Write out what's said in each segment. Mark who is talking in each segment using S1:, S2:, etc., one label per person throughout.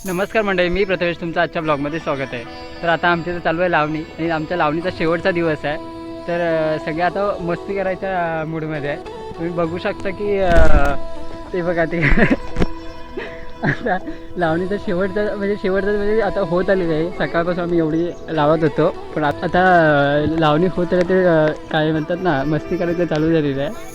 S1: नमस्कार मंडळी, मी प्रथमेश तुमचं आजच्या ब्लॉगमध्ये स्वागत आहे. तर आता आमच्या इथं चालू आहे लावणी आणि आमच्या लावणीचा शेवटचा दिवस आहे. तर सगळे आता मस्ती करायच्या मूडमध्ये आहे. तुम्ही बघू शकता की ते बघा ते आता लावणीचा शेवटचा आता होत आलेलं आहे. सकाळपासून आम्ही एवढी लावत होतो, पण आता लावणी होत आली ते काय म्हणतात ना, मस्ती करायचं चालू झालेलं आहे.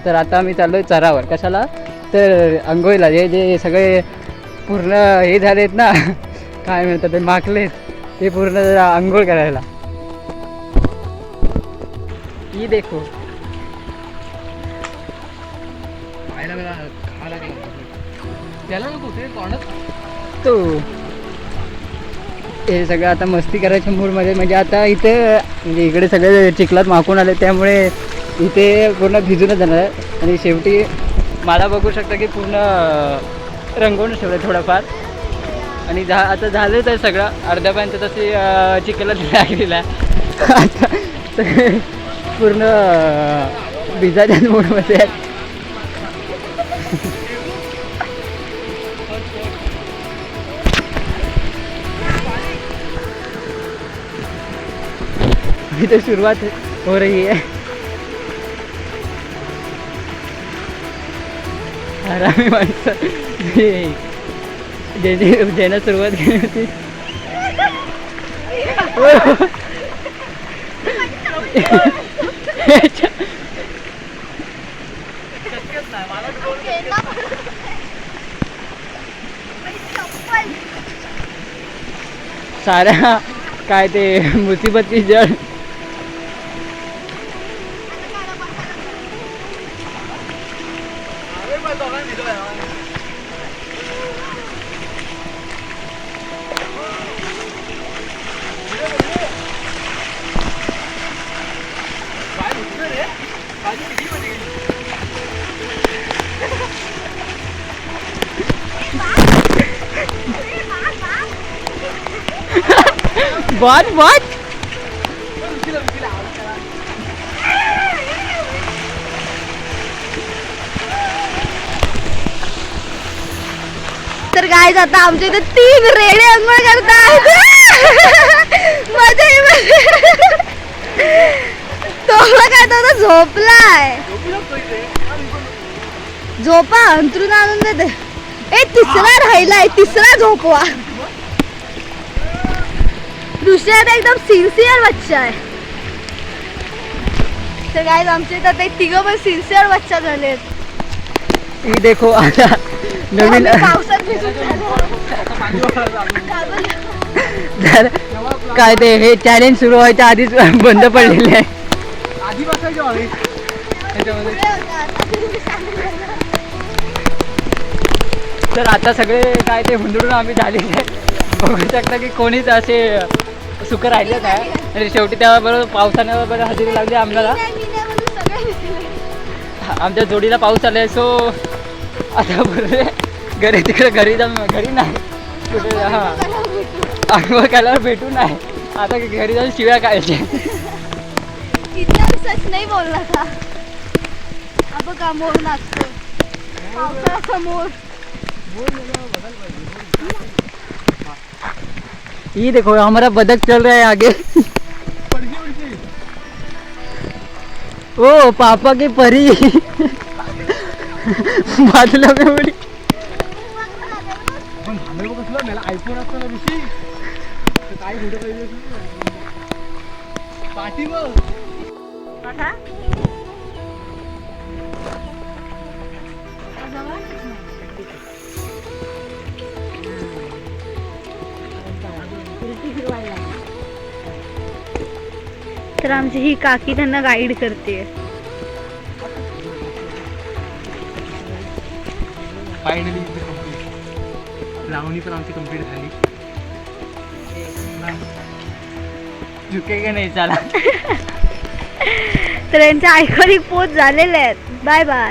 S1: तर आता आम्ही चाललोय चरावर. कशाला? तर अंघोळीला. जे सगळे पूर्ण हे झालेत ना, काय म्हणतात ते, माखलेत, ते पूर्ण अंघोळ करायला. ही देखो तो हे सगळं आता मस्ती करायच्या मूडमध्ये. म्हणजे आता इथे म्हणजे इकडे सगळे चिखलात माखून आले, त्यामुळे इथे पूर्ण भिजूनच जाणार आहे. आणि शेवटी मला बघू शकता की पूर्ण रंगवून ठेवलं थोडंफार. आणि आता झालंच आहे सगळं. अर्ध्यापर्यंत तशी चिखलात लागलेला आहे. आता पूर्ण भिजाच्या मूडमध्ये आहे. इथे सुरुवात हो रही है. आरामी माणसं ज्यानं सुरुवात केली होती. साऱ्या काय ते मुसीबत की जड. What?
S2: तर गाईज आता आमच्या इथे 3 रेडे अंघोळ करतात. तोला काय तो झोपलाय. झोपा अंतरून आणून देते. तिसरा राहिलाय, तिसरा झोपवा. दुसऱ्या एकदम सिन्सिअर बच्चा आहे. तर गाईज आमच्या इथं ते 3 पण सिन्सिअर बच्चा झालेत.
S1: ही देखो आता नवीन काय ते हे चॅलेंज सुरू व्हायच्या आधीच बंद पडलेले आहे. तर आता सगळे काय ते हुंदडून आम्ही झालेले आहे. बघू शकता की कोणीच असे सुख राहिले नाही. आणि शेवटी त्याबरोबर पावसाने बरोबर हजेरी लागली आम्हाला. आमच्या जोडीला पाऊस आलाय. सो आता बोलले घरी जाऊन घरी नाही कुठे अंघोळ केल्यावर भेटू नाही. आता घरी जाऊन शिव्या खायच्या.
S2: सच नाही बोलला था. अब का मोर नाचतो पावसाळ्याचा मोर.
S1: ये देखो हमारा बदक चल रहा है आगे. ओ पापा की परी बाजूला में उडी. आयफोन असताना ऋषी काय पाठी मग
S2: तर आमची ही काकी त्यांना गाईड करते.
S1: फायनली लावणी पण आमची कंप्लीट झाली. झुकेगा नाही चला.
S2: तर यांचे आयकॉनिक पोच झालेले आहेत. Bye bye.